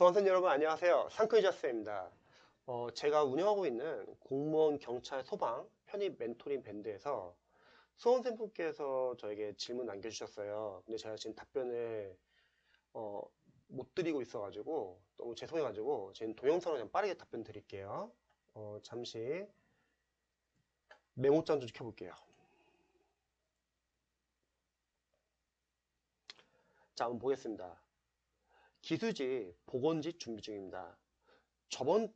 수험생 여러분 안녕하세요. 상크이자스입니다. 제가 운영하고 있는 공무원, 경찰, 소방, 편입 멘토링 밴드에서 수험생분께서 저에게 질문 남겨주셨어요. 근데 제가 지금 답변을 어, 못 드리고 있어가지고 너무 죄송해가지고 지금 동영상으로 그냥 빠르게 답변 드릴게요. 잠시 메모장 좀 켜볼게요. 자, 한번 보겠습니다. 기수지 보건지 준비 중입니다. 저번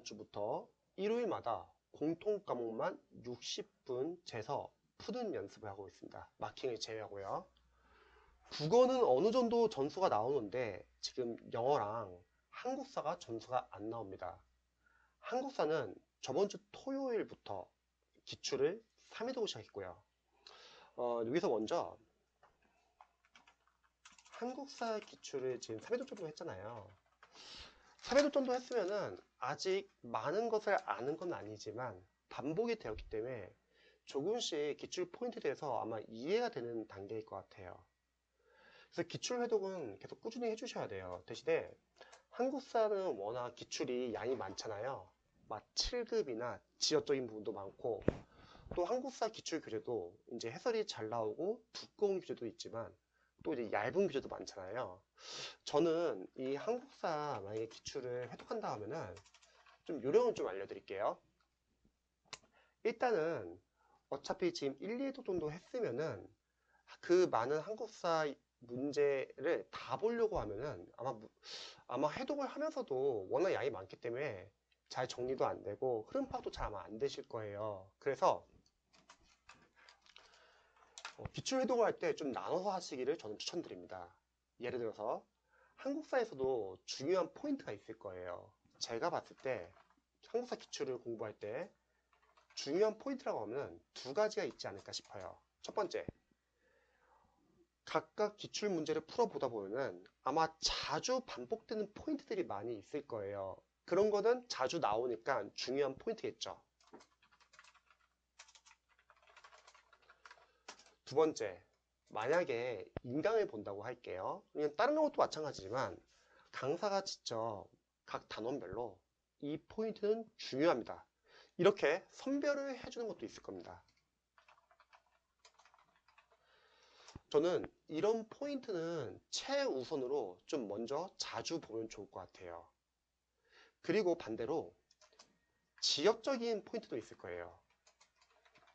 주부터 일요일마다 공통 과목만 60분 재서 푸는 연습을 하고 있습니다. 마킹을 제외하고요. 국어는 어느 정도 전수가 나오는데 지금 영어랑 한국사가 전수가 안 나옵니다. 한국사는 저번 주 토요일부터 기출을 3회 두고 시작했고요. 여기서 먼저 한국사 기출을 지금 3회 정도 했잖아요. 3회도 정도 했으면은 아직 많은 것을 아는 건 아니지만 반복이 되었기 때문에 조금씩 기출 포인트에 대해서 아마 이해가 되는 단계일 것 같아요. 그래서 기출 회독은 계속 꾸준히 해주셔야 돼요. 대신에 한국사는 워낙 기출이 양이 많잖아요. 막 7급이나 지역적인 부분도 많고 또 한국사 기출 교재도 이제 해설이 잘 나오고 두꺼운 교재도 있지만 또 이제 얇은 교재도 많잖아요. 저는 이 한국사 만약에 기출을 회독한다 하면은 좀 요령을 좀 알려드릴게요. 일단은 어차피 지금 1, 2회독 정도 했으면은 그 많은 한국사 문제를 다 보려고 하면은 아마 해독을 하면서도 워낙 양이 많기 때문에 잘 정리도 안 되고 흐름 파악도 잘 아마 안 되실 거예요. 그래서 기출 회독을 할 때 좀 나눠서 하시기를 저는 추천드립니다. 예를 들어서 한국사에서도 중요한 포인트가 있을 거예요. 제가 봤을 때 한국사 기출을 공부할 때 중요한 포인트라고 하면 두 가지가 있지 않을까 싶어요. 첫 번째, 각각 기출 문제를 풀어보다 보면은 아마 자주 반복되는 포인트들이 많이 있을 거예요. 그런 거는 자주 나오니까 중요한 포인트겠죠. 두 번째, 만약에 인강을 본다고 할게요. 그냥 다른 것도 마찬가지지만 강사가 직접 각 단원별로 이 포인트는 중요합니다. 이렇게 선별을 해주는 것도 있을 겁니다. 저는 이런 포인트는 최우선으로 좀 먼저 자주 보면 좋을 것 같아요. 그리고 반대로 지역적인 포인트도 있을 거예요.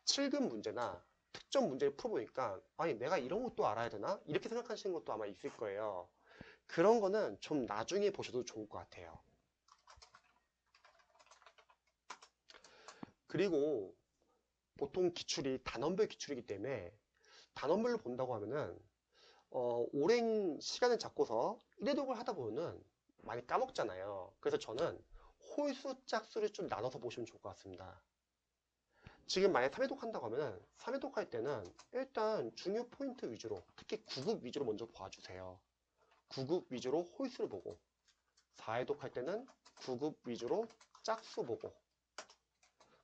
7급 문제나 특정 문제를 풀어보니까 아니 내가 이런 것도 알아야 되나? 이렇게 생각하시는 것도 아마 있을 거예요. 그런 거는 좀 나중에 보셔도 좋을 것 같아요. 그리고 보통 기출이 단원별 기출이기 때문에 단원별로 본다고 하면은 오랜 시간을 잡고서 1회독을 하다 보면은 많이 까먹잖아요. 그래서 저는 홀수, 짝수를 좀 나눠서 보시면 좋을 것 같습니다. 지금 만약에 3회독 한다고 하면은 3회독 할 때는 일단 중요 포인트 위주로, 특히 9급 위주로 먼저 봐주세요. 9급 위주로 홀수를 보고 4회독 할 때는 9급 위주로 짝수 보고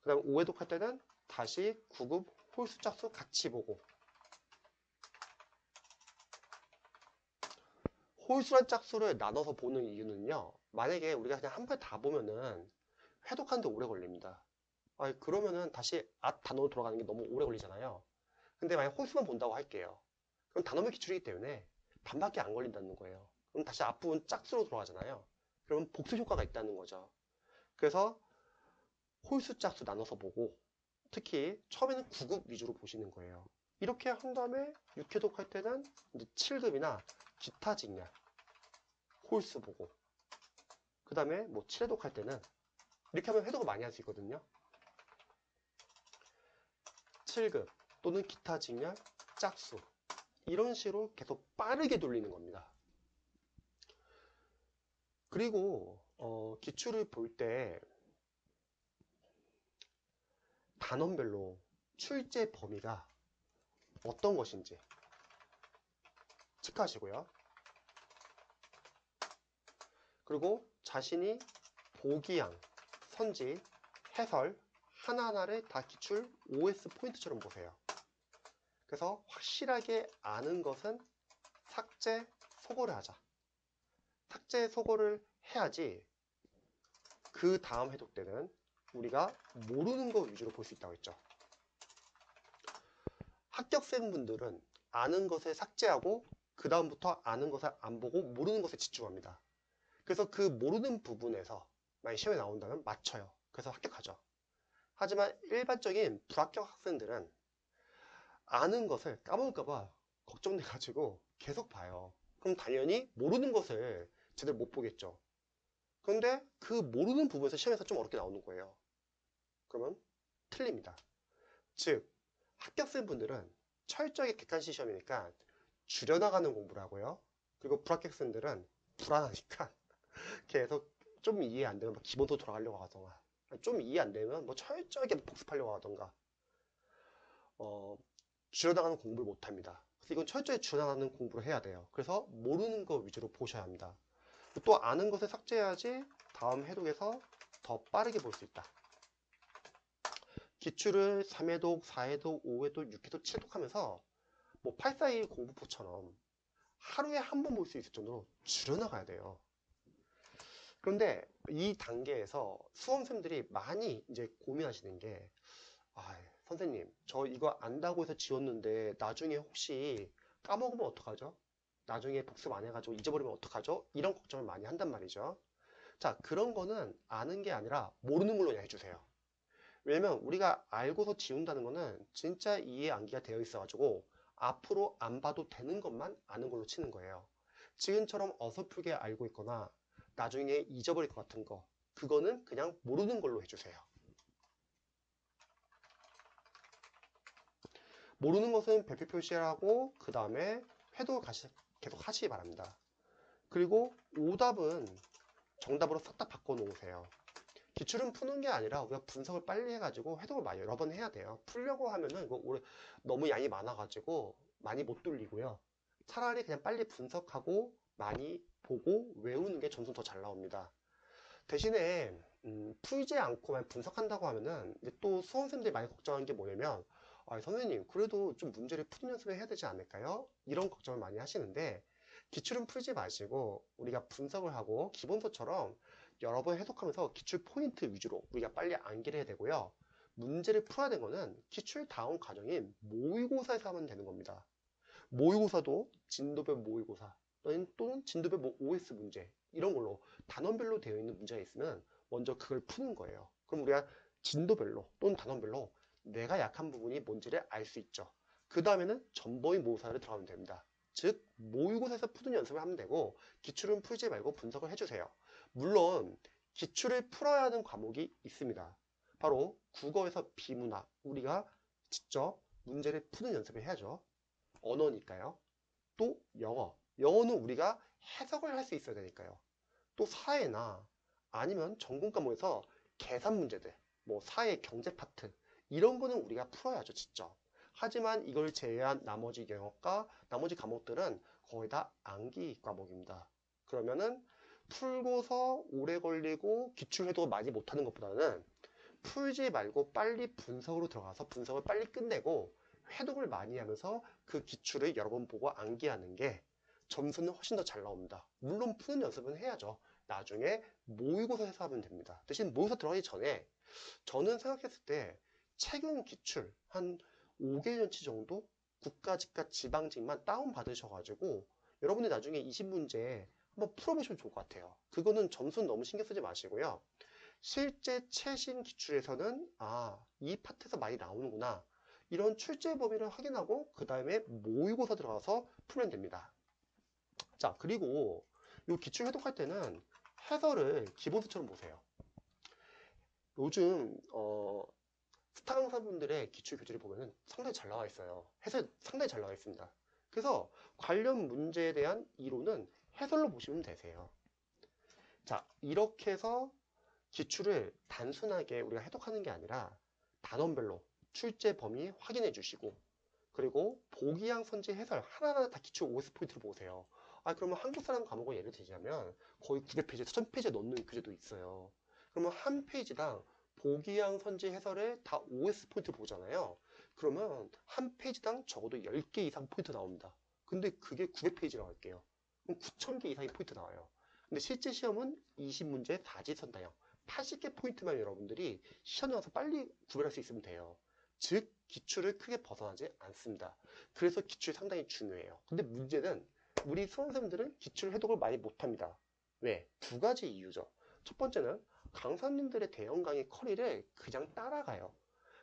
그 다음 5회독 할 때는 다시 9급 홀수, 짝수 같이 보고 홀수랑 짝수를 나눠서 보는 이유는요. 만약에 우리가 그냥 한 번 다 보면은 회독하는데 오래 걸립니다. 그러면은 다시 앞 단어로 돌아가는 게 너무 오래 걸리잖아요. 근데 만약 홀수만 본다고 할게요. 그럼 단어별 기출이기 때문에 반밖에 안 걸린다는 거예요. 그럼 다시 앞부분 짝수로 돌아가잖아요. 그러면 복습 효과가 있다는 거죠. 그래서 홀수, 짝수 나눠서 보고 특히 처음에는 9급 위주로 보시는 거예요. 이렇게 한 다음에 6회독 할 때는 이제 7급이나 기타 직렬 홀수 보고 그 다음에 뭐 7회독 할 때는 이렇게 하면 회독을 많이 할 수 있거든요. 7급 또는 기타 직렬 짝수 이런 식으로 계속 빠르게 돌리는 겁니다. 그리고 기출을 볼 때 단원별로 출제 범위가 어떤 것인지 체크하시고요. 그리고 자신이 보기양, 선지, 해설 하나하나를 다 기출 OS 포인트처럼 보세요. 그래서 확실하게 아는 것은 삭제, 소거를 하자. 삭제 소거를 해야지 그 다음 해독 때는 우리가 모르는 거 위주로 볼 수 있다고 했죠. 합격생분들은 아는 것을 삭제하고 그 다음부터 아는 것을 안 보고 모르는 것에 집중합니다. 그래서 그 모르는 부분에서 만약 시험에 나온다면 맞춰요. 그래서 합격하죠. 하지만 일반적인 불합격 학생들은 아는 것을 까먹을까봐 걱정돼가지고 계속 봐요. 그럼 당연히 모르는 것을 제대로 못 보겠죠. 그런데 그 모르는 부분에서 시험에서 좀 어렵게 나오는 거예요. 그러면 틀립니다. 즉 합격생분들은 철저하게 객관식 시험이니까 줄여나가는 공부를 하고요. 그리고 불합격생들은 불안하니까 계속 좀 이해 안 되면 기본도 돌아가려고 하던가, 좀 이해 안 되면 뭐 철저하게 복습하려고 하던가, 줄여나가는 공부를 못 합니다. 그래서 이건 철저히 줄여나가는 공부를 해야 돼요. 그래서 모르는 거 위주로 보셔야 합니다. 또 아는 것을 삭제해야지 다음 해독에서 더 빠르게 볼 수 있다. 기출을 3회독, 4회독, 5회독, 6회독, 7회독 하면서 뭐 841 공부포처럼 하루에 한 번 볼 수 있을 정도로 줄여나가야 돼요. 그런데 이 단계에서 수험생들이 많이 이제 고민하시는 게, 선생님, 저 이거 안다고 해서 지웠는데 나중에 혹시 까먹으면 어떡하죠? 나중에 복습 안 해가지고 잊어버리면 어떡하죠? 이런 걱정을 많이 한단 말이죠. 자, 그런 거는 아는 게 아니라 모르는 걸로 해주세요. 왜냐면 우리가 알고서 지운다는 거는 진짜 이해 암기가 되어 있어가지고 앞으로 안 봐도 되는 것만 아는 걸로 치는 거예요. 지금처럼 어설프게 알고 있거나 나중에 잊어버릴 것 같은 거, 그거는 그냥 모르는 걸로 해주세요. 모르는 것은 별표 표시하고 그 다음에 회도 계속 하시기 바랍니다. 그리고 오답은 정답으로 싹 다 바꿔 놓으세요. 기출은 푸는 게 아니라 우리가 분석을 빨리 해가지고 회독을 많이 여러 번 해야 돼요. 풀려고 하면은 이거 너무 양이 많아가지고 많이 못 돌리고요. 차라리 그냥 빨리 분석하고 많이 보고 외우는 게 점수 더 잘 나옵니다. 대신에 풀지 않고만 분석한다고 하면은 또 수험생들이 많이 걱정하는 게 뭐냐면, 선생님 그래도 좀 문제를 푸는 연습을 해야 되지 않을까요? 이런 걱정을 많이 하시는데, 기출은 풀지 마시고 우리가 분석을 하고 기본서처럼 여러 번 해석하면서 기출 포인트 위주로 우리가 빨리 암기를 해야 되고요. 문제를 풀어야 되는 거는 기출 다음 과정인 모의고사에서 하면 되는 겁니다. 모의고사도 진도별 모의고사 또는 진도별 OS 문제 이런 걸로 단원별로 되어 있는 문제가 있으면 먼저 그걸 푸는 거예요. 그럼 우리가 진도별로 또는 단원별로 내가 약한 부분이 뭔지를 알 수 있죠. 그 다음에는 전범위 모의고사를 들어가면 됩니다. 즉 모의고사에서 푸는 연습을 하면 되고 기출은 풀지 말고 분석을 해주세요. 물론 기출을 풀어야 하는 과목이 있습니다. 바로 국어에서 비문학, 우리가 직접 문제를 푸는 연습을 해야죠. 언어니까요. 또 영어는 우리가 해석을 할 수 있어야 되니까요. 또 사회나 아니면 전공 과목에서 계산 문제들, 뭐 사회 경제 파트 이런 거는 우리가 풀어야죠, 직접. 하지만 이걸 제외한 나머지 영역과 나머지 과목들은 거의 다 암기 과목입니다. 그러면은 풀고서 오래 걸리고 기출해도 많이 못하는 것보다는 풀지 말고 빨리 분석으로 들어가서 분석을 빨리 끝내고 회독을 많이 하면서 그 기출을 여러 번 보고 암기하는 게 점수는 훨씬 더 잘 나옵니다. 물론 푸는 연습은 해야죠. 나중에 모의고사에서 하면 됩니다. 대신 모의고사 들어가기 전에 저는 생각했을 때 최근 기출 한 5개년치 정도 국가직과 지방직만 다운 받으셔가지고 여러분이 나중에 20문제 한번 풀어보시면 좋을 것 같아요. 그거는 점수는 너무 신경 쓰지 마시고요. 실제 최신 기출에서는 이 파트에서 많이 나오는구나, 이런 출제 범위를 확인하고 그 다음에 모의고사 들어가서 풀면 됩니다. 자, 그리고 이 기출 해독할 때는 해설을 기본서처럼 보세요. 요즘 스타 강사분들의 기출 교재를 보면은 상당히 잘 나와 있어요. 해설 상당히 잘 나와 있습니다. 그래서 관련 문제에 대한 이론은 해설로 보시면 되세요. 자, 이렇게 해서 기출을 단순하게 우리가 해독하는 게 아니라 단원별로 출제 범위 확인해 주시고, 그리고 보기양 선지 해설 하나하나 다 기출 OS 포인트로 보세요. 그러면 한국 사람 과목을 예를 들자면 거의 900페이지, 1000페이지에 넣는 교재도 있어요. 그러면 한 페이지당 보기양 선지 해설에 다 OS 포인트 보잖아요. 그러면 한 페이지당 적어도 10개 이상 포인트 나옵니다. 근데 그게 900페이지라고 할게요. 그럼 9000개 이상의 포인트 나와요. 근데 실제 시험은 20문제 다지선다형 80개 포인트만 여러분들이 시험 나와서 빨리 구별할 수 있으면 돼요. 즉 기출을 크게 벗어나지 않습니다. 그래서 기출이 상당히 중요해요. 근데 문제는 우리 수험생들은 기출 해독을 많이 못합니다. 왜? 두 가지 이유죠. 첫 번째는 강사님들의 대형 강의 커리를 그냥 따라가요.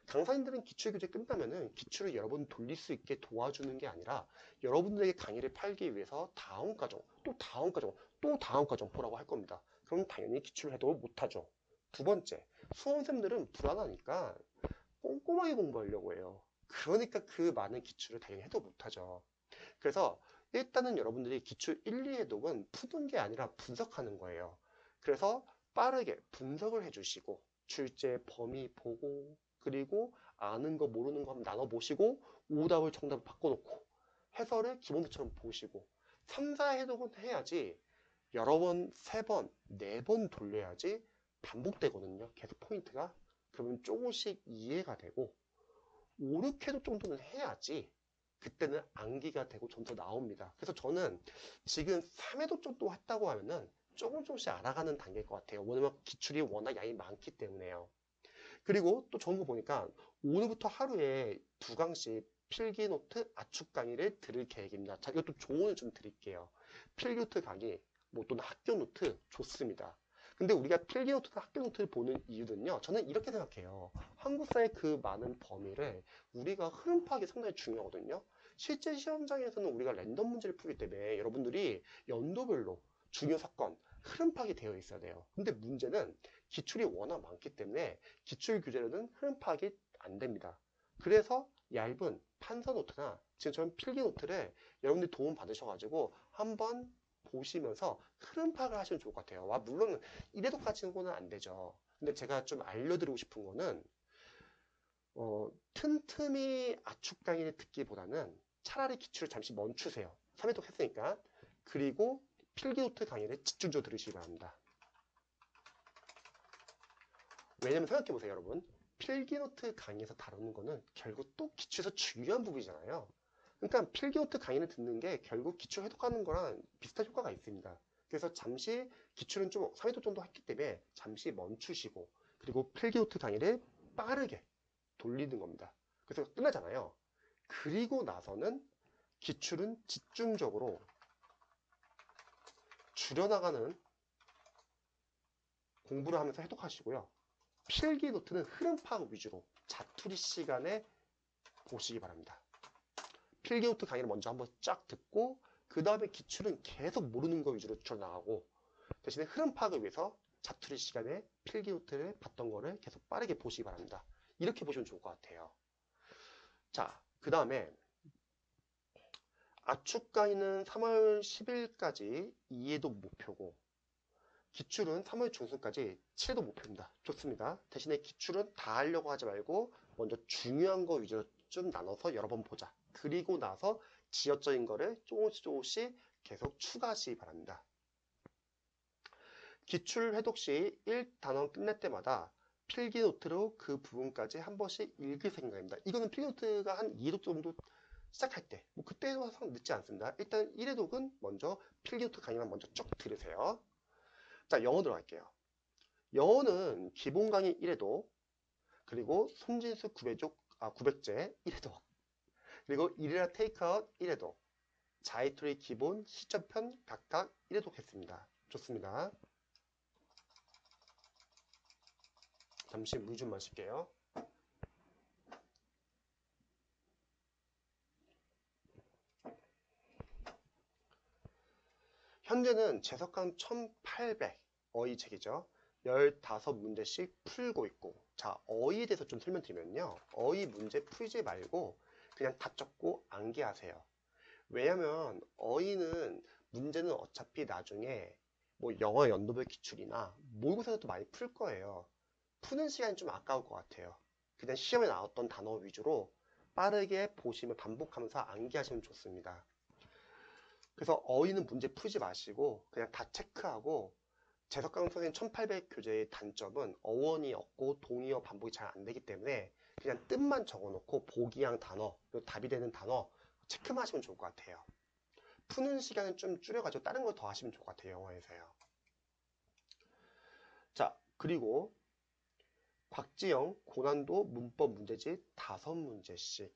강사님들은 기출 교재 끝나면은 기출을 여러분 돌릴 수 있게 도와주는 게 아니라 여러분들에게 강의를 팔기 위해서 다음 과정, 또 다음 과정, 또 다음 과정 보라고 할 겁니다. 그럼 당연히 기출 해독을 못하죠. 두 번째, 수험생들은 불안하니까 꼼꼼하게 공부하려고 해요. 그러니까 그 많은 기출을 당연히 해도 못하죠. 그래서 일단은 여러분들이 기출 1, 2 해독은 푸는 게 아니라 분석하는 거예요. 그래서 빠르게 분석을 해주시고 출제 범위 보고 그리고 아는 거 모르는 거 한번 나눠보시고 오답을 정답을 바꿔놓고 해설을 기본처럼 보시고 3, 4 해독은 해야지 여러 번, 3번, 4번 돌려야지 반복되거든요. 계속 포인트가. 그러면 조금씩 이해가 되고 5, 6회도 정도는 해야지 그때는 암기가 되고 점수 나옵니다. 그래서 저는 지금 3회도 정도 했다고 하면은 조금씩 알아가는 단계일 것 같아요. 왜냐면 기출이 워낙 양이 많기 때문에요. 그리고 또 좋은 거 보니까 오늘부터 하루에 2강씩 필기노트 압축 강의를 들을 계획입니다. 자, 이것도 조언을 좀 드릴게요. 필기노트 강의, 뭐 또는 학교노트 좋습니다. 근데 우리가 필기노트나 학교노트를 보는 이유는요. 저는 이렇게 생각해요. 한국사의 그 많은 범위를 우리가 흐름 파악이 상당히 중요하거든요. 실제 시험장에서는 우리가 랜덤 문제를 풀기 때문에 여러분들이 연도별로 중요 사건, 흐름 파악이 되어 있어야 돼요. 근데 문제는 기출이 워낙 많기 때문에 기출 교재로는 흐름 파악이 안 됩니다. 그래서 얇은 판서 노트나 지금처럼 필기 노트를 여러분들이 도움 받으셔가지고 한번 보시면서 흐름 파악을 하시면 좋을 것 같아요. 물론 이래도까지는 안 되죠. 근데 제가 좀 알려드리고 싶은 거는 틈틈이 압축 강의를 듣기보다는 차라리 기출을 잠시 멈추세요. 3회독 했으니까. 그리고 필기노트 강의를 집중적으로 들으시기 바랍니다. 왜냐면 생각해보세요, 여러분. 필기노트 강의에서 다루는 거는 결국 또 기출에서 중요한 부분이잖아요. 그러니까 필기노트 강의를 듣는 게 결국 기출 해독하는 거랑 비슷한 효과가 있습니다. 그래서 잠시 기출은 좀 3회독 정도 했기 때문에 잠시 멈추시고 그리고 필기노트 강의를 빠르게 돌리는 겁니다. 그래서 끝나잖아요. 그리고 나서는 기출은 집중적으로 줄여나가는 공부를 하면서 해독하시고요. 필기 노트는 흐름 파악 위주로 자투리 시간에 보시기 바랍니다. 필기 노트 강의를 먼저 한번 쫙 듣고 그 다음에 기출은 계속 모르는 거 위주로 줄여나가고 대신에 흐름 파악을 위해서 자투리 시간에 필기 노트를 봤던 거를 계속 빠르게 보시기 바랍니다. 이렇게 보시면 좋을 것 같아요. 자, 그 다음에 압축 강의는 3월 10일까지 이해도 목표고 기출은 3월 중순까지 7도 목표입니다. 좋습니다. 대신에 기출은 다 하려고 하지 말고 먼저 중요한 거 위주로 좀 나눠서 여러 번 보자. 그리고 나서 지역적인 거를 조금씩 계속 추가하시기 바랍니다. 기출 해독 시 1단원 끝낼 때마다 필기노트로 그 부분까지 한 번씩 읽을 생각입니다. 이거는 필기노트가 한 2회독 정도 시작할 때, 뭐 그때도 항상 늦지 않습니다. 일단 1회독은 먼저 필기노트 강의만 먼저 쭉 들으세요. 자, 영어 들어갈게요. 영어는 기본 강의 1회독, 그리고 손진수 900제 1회독, 그리고 일이라 테이크아웃 1회독, 자이토리 기본 시점편 각각 1회독 했습니다. 좋습니다. 잠시 물 좀 마실게요. 현재는 재석강 1800 어휘 책이죠. 15문제씩 풀고 있고, 자, 어휘에 대해서 좀 설명드리면요. 어휘 문제 풀지 말고 그냥 다 적고 암기하세요. 왜냐면 어휘는 문제는 어차피 나중에 뭐 영어 연도별 기출이나 모의고사에도 많이 풀 거예요. 푸는 시간이 좀 아까울 것 같아요. 그냥 시험에 나왔던 단어 위주로 빠르게 보시면 반복하면서 암기하시면 좋습니다. 그래서 어휘는 문제 풀지 마시고 그냥 다 체크하고 재석강 선생님 1800 교재의 단점은 어원이 없고 동의어 반복이 잘 안 되기 때문에 그냥 뜻만 적어놓고 보기양 단어, 그리고 답이 되는 단어 체크만 하시면 좋을 것 같아요. 푸는 시간은 좀 줄여가지고 다른 걸 더 하시면 좋을 것 같아요. 영어에서요. 자, 그리고 곽지영 고난도 문법 문제집 5문제씩.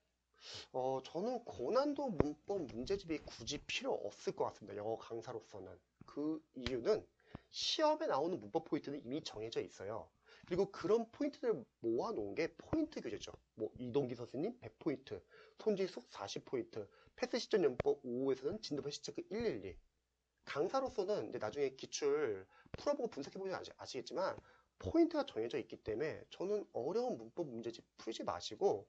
저는 고난도 문법 문제집이 굳이 필요 없을 것 같습니다. 영어 강사로서는. 그 이유는 시험에 나오는 문법 포인트는 이미 정해져 있어요. 그리고 그런 포인트를 모아놓은 게 포인트 교재죠. 뭐 이동기 선생님 100포인트, 손지숙 40포인트, 패스 시전 연법 5호에서는 진도배 시체크 112. 강사로서는 이제 나중에 기출 풀어보고 분석해보면 아시겠지만 포인트가 정해져 있기 때문에 저는 어려운 문법 문제집 풀지 마시고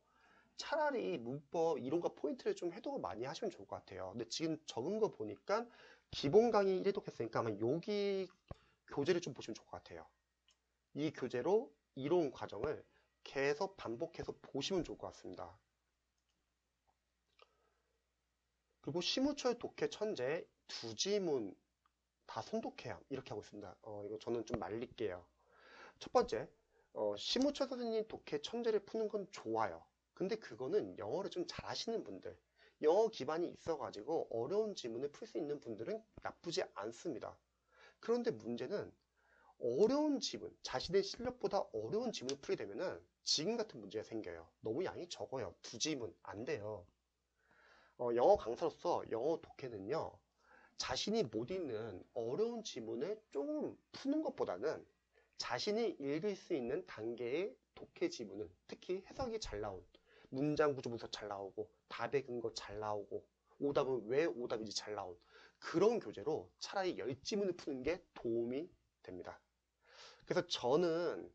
차라리 문법 이론과 포인트를 좀 해독을 많이 하시면 좋을 것 같아요. 근데 지금 적은 거 보니까 기본 강의 1회독 했으니까 아마 여기 교재를 좀 보시면 좋을 것 같아요. 이 교재로 이론 과정을 계속 반복해서 보시면 좋을 것 같습니다. 그리고 심우철 독해 천재 두 지문 다 손독해야 이렇게 하고 있습니다. 이거 저는 좀 말릴게요. 첫 번째, 심우철 선생님 독해 천재를 푸는 건 좋아요. 근데 그거는 영어를 좀 잘하시는 분들, 영어 기반이 있어가지고 어려운 지문을 풀 수 있는 분들은 나쁘지 않습니다. 그런데 문제는 어려운 지문, 자신의 실력보다 어려운 지문을 풀게 되면은 지금 같은 문제가 생겨요. 너무 양이 적어요. 두 지문 안 돼요. 영어 강사로서 영어 독해는요, 자신이 못 읽는 어려운 지문을 조금 푸는 것보다는 자신이 읽을 수 있는 단계의 독해 지문은 특히 해석이 잘 나온 문장 구조 분석 잘 나오고 답의 근거 잘 나오고 오답은 왜 오답인지 잘 나온 그런 교재로 차라리 10지문을 푸는 게 도움이 됩니다. 그래서 저는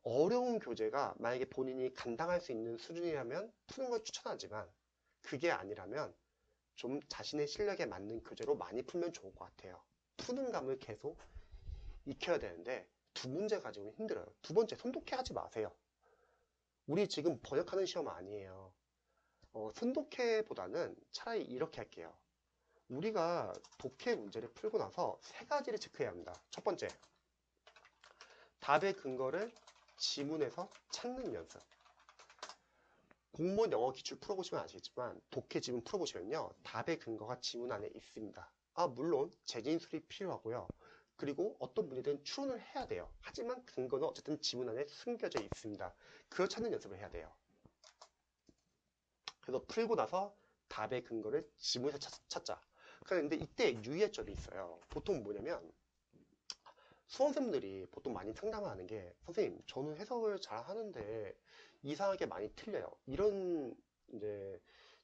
어려운 교재가 만약에 본인이 감당할 수 있는 수준이라면 푸는 걸 추천하지만 그게 아니라면 좀 자신의 실력에 맞는 교재로 많이 풀면 좋을 것 같아요. 푸는 감을 계속 익혀야 되는데 두 문제 가지고는 힘들어요. 두 번째, 손독해 하지 마세요. 우리 지금 번역하는 시험 아니에요. 손독해보다는 차라리 이렇게 할게요. 우리가 독해 문제를 풀고 나서 세 가지를 체크해야 합니다. 첫 번째, 답의 근거를 지문에서 찾는 연습. 공무원 영어 기출 풀어보시면 아시겠지만 독해 지문 풀어보시면요, 답의 근거가 지문 안에 있습니다. 물론 재진술이 필요하고요. 그리고 어떤 문제든 추론을 해야 돼요. 하지만 근거는 어쨌든 지문 안에 숨겨져 있습니다. 그걸 찾는 연습을 해야 돼요. 그래서 풀고 나서 답의 근거를 지문에서 찾자. 그런데 이때 유의할 점이 있어요. 보통 뭐냐면 수험생들이 보통 많이 상담하는 게 선생님 저는 해석을 잘 하는데 이상하게 많이 틀려요. 이런 이제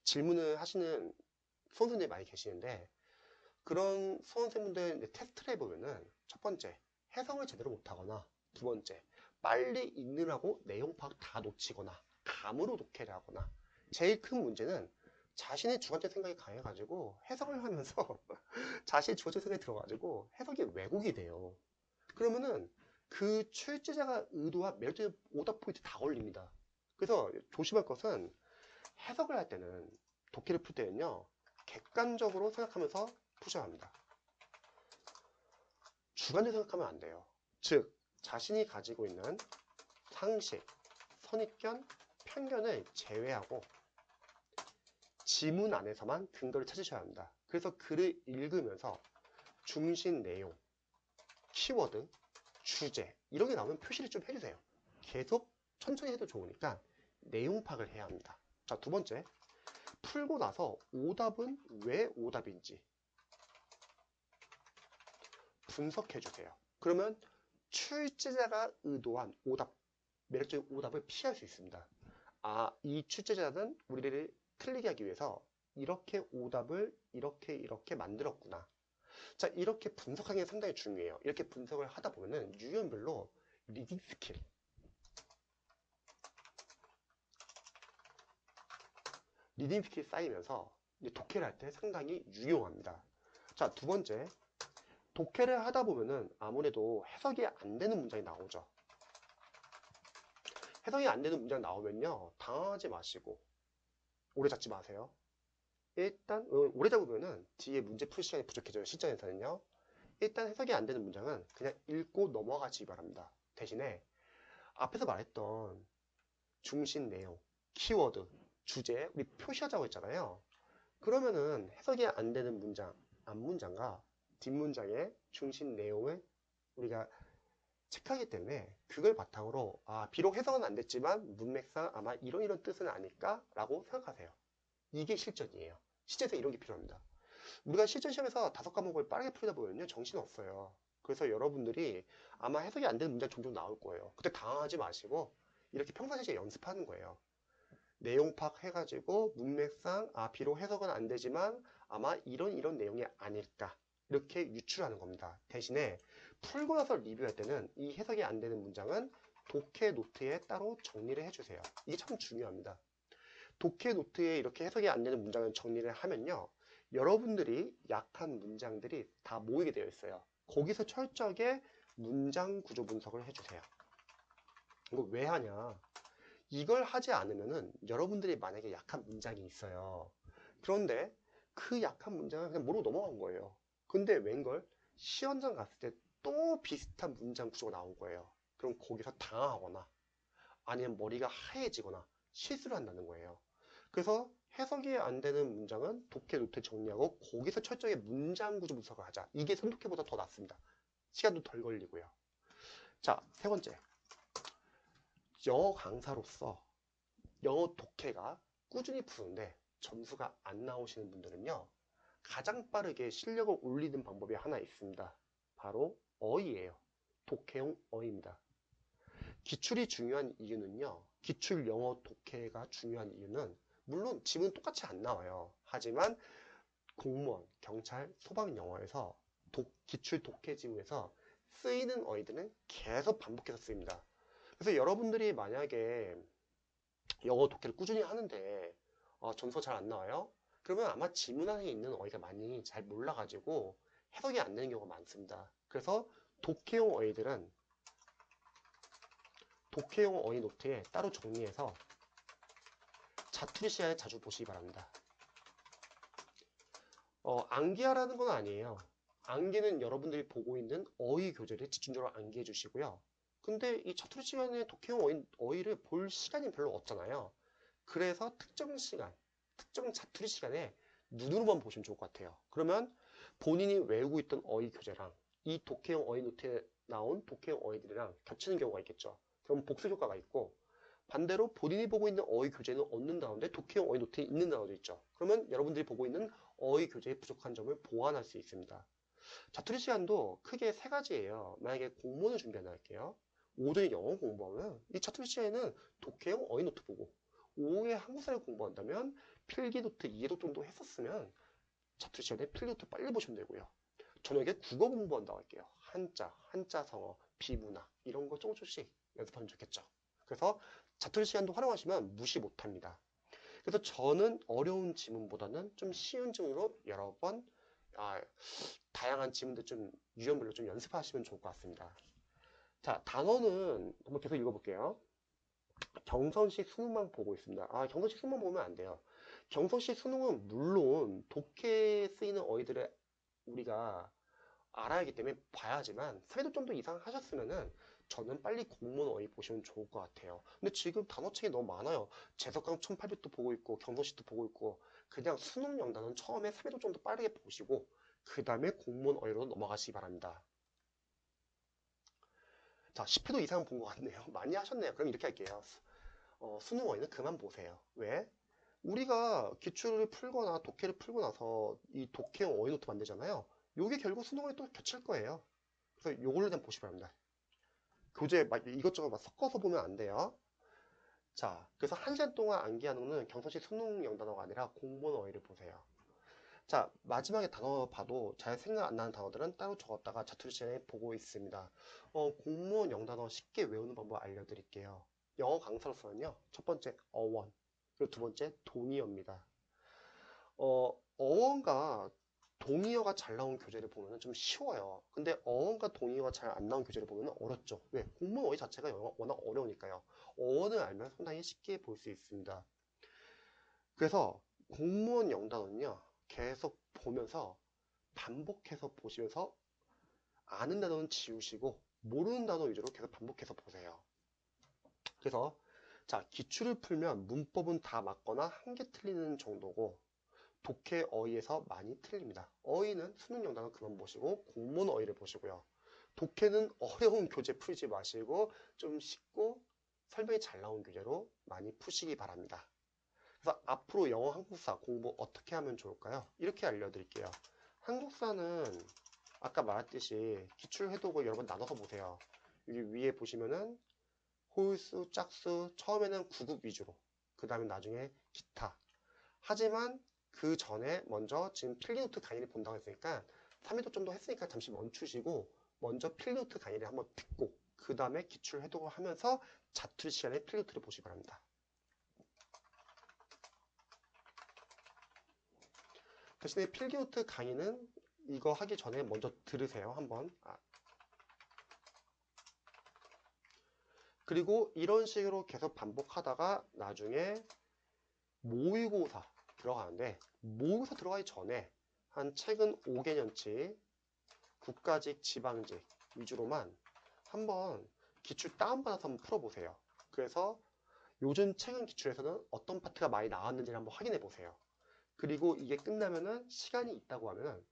질문을 하시는 수험생들이 많이 계시는데 그런 수험생분들 테스트를 해보면은 첫 번째 해석을 제대로 못하거나 두 번째 빨리 읽느라고 내용 파악 다 놓치거나 감으로 독해를 하거나 제일 큰 문제는 자신의 주관적 생각이 강해가지고 해석을 하면서 자신의 주관적 생각이 들어가지고 해석이 왜곡이 돼요. 그러면은 그 출제자가 의도한 매력적인 오답 포인트 다 걸립니다. 그래서 조심할 것은 해석을 할 때는 독해를 풀 때는요 객관적으로 생각하면서 푸셔야 합니다. 주관적으로 생각하면 안 돼요. 즉 자신이 가지고 있는 상식, 선입견, 편견을 제외하고 지문 안에서만 근거를 찾으셔야 합니다. 그래서 글을 읽으면서 중심 내용, 키워드, 주제 이런 게 나오면 표시를 좀 해주세요. 계속 천천히 해도 좋으니까 내용 파악을 해야 합니다. 자, 두 번째, 풀고 나서 오답은 왜 오답인지 분석해 주세요. 그러면 출제자가 의도한 오답, 매력적인 오답을 피할 수 있습니다. 이 출제자는 우리를 틀리게 하기 위해서 이렇게 오답을 이렇게 만들었구나. 자, 이렇게 분석하는 게 상당히 중요해요. 이렇게 분석을 하다 보면은 유형별로 리딩 스킬, 쌓이면서 이제 독해를 할 때 상당히 유용합니다. 자, 두 번째, 독해를 하다 보면은 아무래도 해석이 안 되는 문장이 나오죠. 해석이 안 되는 문장 나오면요 당황하지 마시고 오래 잡지 마세요. 일단 오래 잡으면은 뒤에 문제 풀 시간이 부족해져요. 실전에서는요. 일단 해석이 안 되는 문장은 그냥 읽고 넘어가시기 바랍니다. 대신에 앞에서 말했던 중심 내용, 키워드, 주제 우리 표시하자고 했잖아요. 그러면은 해석이 안 되는 문장, 앞문장과 뒷문장의 중심 내용을 우리가 체크하기 때문에 그걸 바탕으로 비록 해석은 안 됐지만 문맥상 아마 이런 뜻은 아닐까 라고 생각하세요. 이게 실전이에요. 실전에서 이런 게 필요합니다. 우리가 실전 시험에서 5과목을 빠르게 풀다 보면요 정신 없어요. 그래서 여러분들이 아마 해석이 안 되는 문제 종종 나올 거예요. 그때 당황하지 마시고 이렇게 평상시에 연습하는 거예요. 내용 파악해가지고 문맥상 비록 해석은 안 되지만 아마 이런 내용이 아닐까 이렇게 유출하는 겁니다. 대신에 풀고 나서 리뷰할 때는 이 해석이 안 되는 문장은 독해 노트에 따로 정리를 해주세요. 이게 참 중요합니다. 독해 노트에 이렇게 해석이 안 되는 문장을 정리를 하면요 여러분들이 약한 문장들이 다 모이게 되어 있어요. 거기서 철저하게 문장 구조 분석을 해주세요. 이거 왜 하냐? 이걸 하지 않으면은 여러분들이 만약에 약한 문장이 있어요. 그런데 그 약한 문장을 그냥 모르고 넘어간 거예요. 근데 웬걸 시험장 갔을 때 또 비슷한 문장 구조가 나온 거예요. 그럼 거기서 당황하거나 아니면 머리가 하얘지거나 실수를 한다는 거예요. 그래서 해석이 안 되는 문장은 독해 노트 정리하고 거기서 철저하게 문장 구조 분석을 하자. 이게 선독해보다 더 낫습니다. 시간도 덜 걸리고요. 자, 세 번째. 영어 강사로서 영어 독해가 꾸준히 푸는데 점수가 안 나오시는 분들은요 가장 빠르게 실력을 올리는 방법이 하나 있습니다. 바로 어휘예요. 독해용 어휘입니다. 기출이 중요한 이유는요 기출 영어 독해가 중요한 이유는 물론 지문은 똑같이 안 나와요. 하지만 공무원, 경찰, 소방 영어에서 기출 독해 지문에서 쓰이는 어휘들은 계속 반복해서 쓰입니다. 그래서 여러분들이 만약에 영어 독해를 꾸준히 하는데 점수가 잘 안 나와요? 그러면 아마 지문 안에 있는 어휘가 많이 잘 몰라가지고 해석이 안 되는 경우가 많습니다. 그래서 독해용 어휘들은 독해용 어휘 노트에 따로 정리해서 자투리 시간에 자주 보시기 바랍니다. 암기하라는 건 아니에요. 암기는 여러분들이 보고 있는 어휘 교재를 집중적으로 암기해 주시고요. 근데 이 자투리 시간에 독해용 어휘를 볼 시간이 별로 없잖아요. 그래서 특정 시간, 특정 자투리 시간에 눈으로만 보시면 좋을 것 같아요. 그러면 본인이 외우고 있던 어휘 교재랑 이 독해용 어휘 노트에 나온 독해용 어휘들이랑 겹치는 경우가 있겠죠. 그럼 복습 효과가 있고 반대로 본인이 보고 있는 어휘 교재는 없는 단어인데 독해용 어휘 노트에 있는 단어도 있죠. 그러면 여러분들이 보고 있는 어휘 교재의 부족한 점을 보완할 수 있습니다. 자투리 시간도 크게 세 가지예요. 만약에 공문을 준비한다 할게요. 오전에 영어 공부하면 이 자투리 시간에는 독해용 어휘 노트 보고 오후에 한국사를 공부한다면 필기 노트 이해도 정도 했었으면 자투리 시간에 필기 노트 빨리 보시면 되고요. 저녁에 국어 공부한다고 할게요. 한자 성어, 비문학 이런 거 조금씩 연습하면 좋겠죠. 그래서 자투리 시간도 활용하시면 무시 못합니다. 그래서 저는 어려운 지문보다는 좀 쉬운 지문으로 여러 번 다양한 지문들 좀 유형별로 좀 연습하시면 좋을 것 같습니다. 자, 단어는 한번 계속 읽어볼게요. 경선식 수능만 보고 있습니다. 경선식 수능만 보면 안 돼요. 경선식 수능은 물론 독해에 쓰이는 어휘들을 우리가 알아야 하기 때문에 봐야지만 3회도 정도 이상 하셨으면은 저는 빨리 공무원 어휘 보시면 좋을 것 같아요. 근데 지금 단어책이 너무 많아요. 재석강 1800도 보고 있고 경선식도 보고 있고 그냥 수능 영단은 처음에 3회도 정도 빠르게 보시고 그 다음에 공무원 어휘로 넘어가시기 바랍니다. 자, 10회도 이상 본 것 같네요. 많이 하셨네요. 그럼 이렇게 할게요. 수능 어휘는 그만 보세요. 왜? 우리가 기출을 풀거나 독해를 풀고 나서 이 독해용 어휘 노트 만들잖아요. 요게 결국 수능에 또 겹칠 거예요. 그래서 요걸로 좀 보시기 바랍니다. 교재 막 이것저것 막 섞어서 보면 안 돼요. 자, 그래서 1시간 동안 암기하는 거는 경선식 수능 영단어가 아니라 공무원 어휘를 보세요. 자, 마지막에 단어 봐도 잘 생각 안 나는 단어들은 따로 적었다가 자투리 시간에 보고 있습니다. 공무원 영단어 쉽게 외우는 방법 알려드릴게요. 영어 강사로서는요, 첫 번째 어원, 그리고 두 번째 동의어입니다. 어원과 동의어가 잘 나온 교재를 보면 좀 쉬워요. 근데 어원과 동의어가 잘 안 나온 교재를 보면 어렵죠. 왜? 공무원 어휘 자체가 워낙 어려우니까요. 어원을 알면 상당히 쉽게 볼 수 있습니다. 그래서 공무원 영단어는요. 계속 보면서 반복해서 보시면서 아는 단어는 지우시고 모르는 단어 위주로 계속 반복해서 보세요. 그래서 자, 기출을 풀면 문법은 다 맞거나 한 개 틀리는 정도고 독해 어휘에서 많이 틀립니다. 어휘는 수능 영단어 그만 보시고 공무원 어휘를 보시고요. 독해는 어려운 교재 풀지 마시고 좀 쉽고 설명이 잘 나온 교재로 많이 푸시기 바랍니다. 그래서 앞으로 영어, 한국사 공부 어떻게 하면 좋을까요? 이렇게 알려드릴게요. 한국사는 아까 말했듯이 기출해독을 여러 번 나눠서 보세요. 여기 위에 보시면은 홀수, 짝수, 처음에는 구급 위주로, 그 다음에 나중에 기타. 하지만 그 전에 먼저 지금 필기노트 강의를 본다고 했으니까 3회독 정도 했으니까 잠시 멈추시고 먼저 필기노트 강의를 한번 듣고 그 다음에 기출 해독을 하면서 자투리 시간에 필기노트를 보시기 바랍니다. 대신에 필기노트 강의는 이거 하기 전에 먼저 들으세요. 한번. 그리고 이런 식으로 계속 반복하다가 나중에 모의고사 들어가는데 모의고사 들어가기 전에 한 최근 5개년치 국가직, 지방직 위주로만 한번 기출 다운받아서 한번 풀어보세요. 그래서 요즘 최근 기출에서는 어떤 파트가 많이 나왔는지를 한번 확인해 보세요. 그리고 이게 끝나면은 시간이 있다고 하면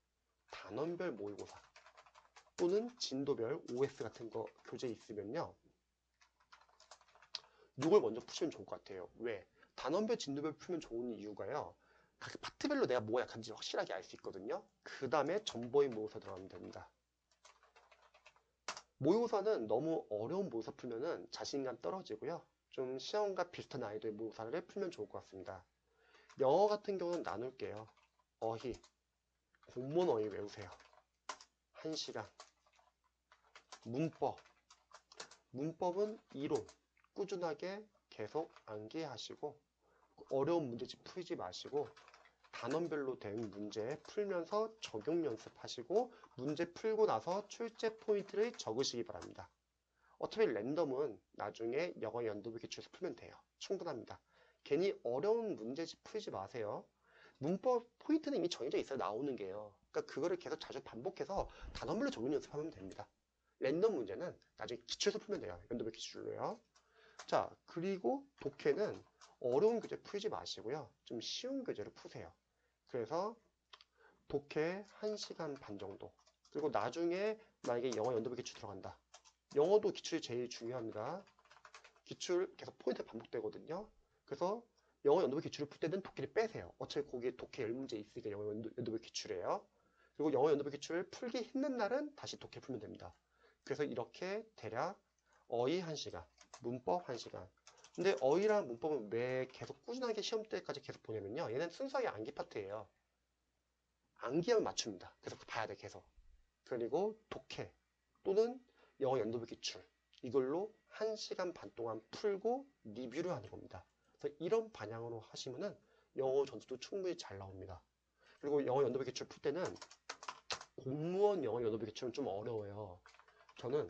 단원별 모의고사 또는 진도별 OS 같은 거 교재 있으면요. 이걸 먼저 푸시면 좋을 것 같아요. 왜? 단원별, 진도별 풀면 좋은 이유가요. 각 파트별로 내가 뭐가 약한지 확실하게 알 수 있거든요. 그 다음에 전보인 모의고사 들어가면 됩니다. 모의고사는 너무 어려운 모의고사 풀면은 자신감 떨어지고요. 좀 시험과 비슷한 난이도의 모의고사를 풀면 좋을 것 같습니다. 영어 같은 경우는 나눌게요. 어휘, 공무원 어휘 외우세요. 1시간. 문법. 문법은 이론 꾸준하게 계속 암기하시고 어려운 문제집 풀지 마시고 단원별로 된 문제 풀면서 적용 연습하시고 문제 풀고 나서 출제 포인트를 적으시기 바랍니다. 어차피 랜덤은 나중에 영어 연도부 기출에서 풀면 돼요. 충분합니다. 괜히 어려운 문제집 풀지 마세요. 문법 포인트는 이미 정해져 있어요. 나오는 게요. 그러니까 그거를 계속 자주 반복해서 단원별로 적용 연습하면 됩니다. 랜덤 문제는 나중에 기출에서 풀면 돼요. 연도부 기출로요. 자, 그리고 독해는 어려운 교재 풀지 마시고요. 좀 쉬운 교재로 푸세요. 그래서 독해 1시간 반 정도. 그리고 나중에 만약에 영어 연도부 기출 들어간다. 영어도 기출이 제일 중요합니다. 기출 계속 포인트 반복되거든요. 그래서 영어 연도부 기출을 풀 때는 독해를 빼세요. 어차피 거기에 독해 10문제 있으니까 영어 연도부 기출이에요. 그리고 영어 연도부 기출을 풀기 힘든 날은 다시 독해 풀면 됩니다. 그래서 이렇게 대략 어휘 1시간, 문법 1시간. 근데 어휘랑 문법은 왜 계속 꾸준하게 시험 때까지 계속 보냐면요. 얘는 순수하게 암기 파트예요. 암기하면 맞춥니다. 그래서 봐야 돼, 계속. 그리고 독해 또는 영어 연도부 기출. 이걸로 1시간 반 동안 풀고 리뷰를 하는 겁니다. 그래서 이런 방향으로 하시면은 영어 점수도 충분히 잘 나옵니다. 그리고 영어 연도부 기출 풀 때는 공무원 영어 연도부 기출은 좀 어려워요. 저는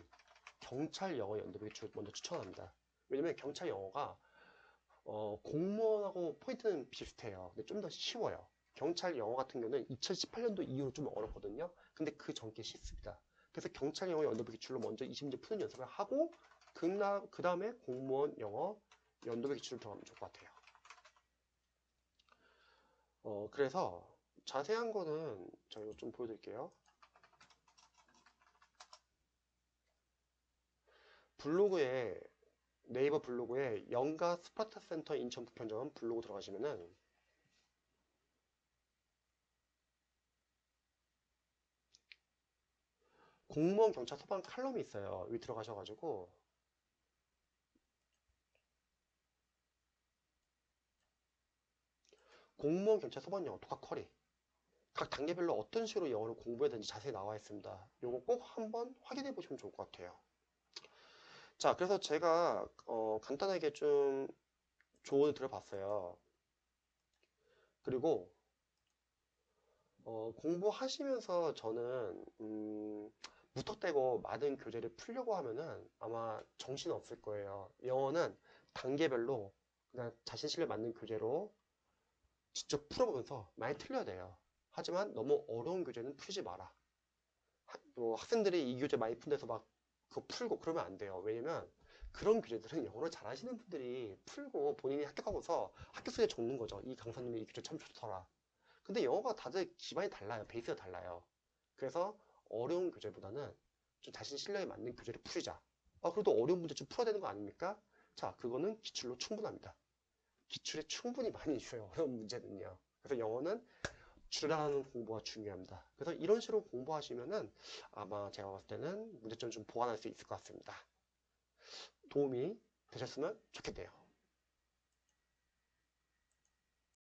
경찰 영어 연도부 기출 먼저 추천합니다. 왜냐면 경찰 영어가 공무원하고 포인트는 비슷해요. 근데 좀 더 쉬워요. 경찰 영어 같은 경우는 2018년도 이후로 좀 어렵거든요. 근데 그 전께 쉽습니다. 그래서 경찰 영어 연도부 기출로 먼저 20문제 푸는 연습을 하고 그 다음에 공무원 영어 연도부 기출을 들어가면 좋을 것 같아요. 그래서 자세한 거는 저희가 좀 보여드릴게요. 블로그에 네이버 블로그에 영가 스파타 센터 인천 부편점 블로그 들어가시면은 공무원 경찰 소방 칼럼이 있어요. 여기 들어가셔가지고 공무원 경찰 소방 영어 독학 쿼리 각 단계별로 어떤 식으로 영어를 공부해야 되는지 자세히 나와 있습니다. 이거 꼭 한번 확인해 보시면 좋을 것 같아요. 자, 그래서 제가 간단하게 좀 조언을 드려봤어요. 그리고 공부하시면서 저는 무턱대고 많은 교재를 풀려고 하면은 아마 정신 없을 거예요. 영어는 단계별로 그냥 자신 실력 맞는 교재로 직접 풀어보면서 많이 틀려야 돼요. 하지만 너무 어려운 교재는 풀지 마라. 학생들이 이 교재 많이 푼 데서 막 그거 풀고 그러면 안 돼요. 왜냐면 그런 교재들은 영어를 잘하시는 분들이 풀고 본인이 합격하고서 학교 수에 적는 거죠. 이 강사님이 이 교재 참 좋더라. 근데 영어가 다들 기반이 달라요. 베이스가 달라요. 그래서 어려운 교재보다는 좀 자신 실력에 맞는 교재를 풀자. 그래도 어려운 문제 좀 풀어야 되는 거 아닙니까? 자, 그거는 기출로 충분합니다. 기출에 충분히 많이 줘요, 어려운 문제는요. 그래서 영어는 줄여나가는 공부가 중요합니다. 그래서 이런 식으로 공부하시면은 아마 제가 봤을 때는 문제점 좀 보완할 수 있을 것 같습니다. 도움이 되셨으면 좋겠네요.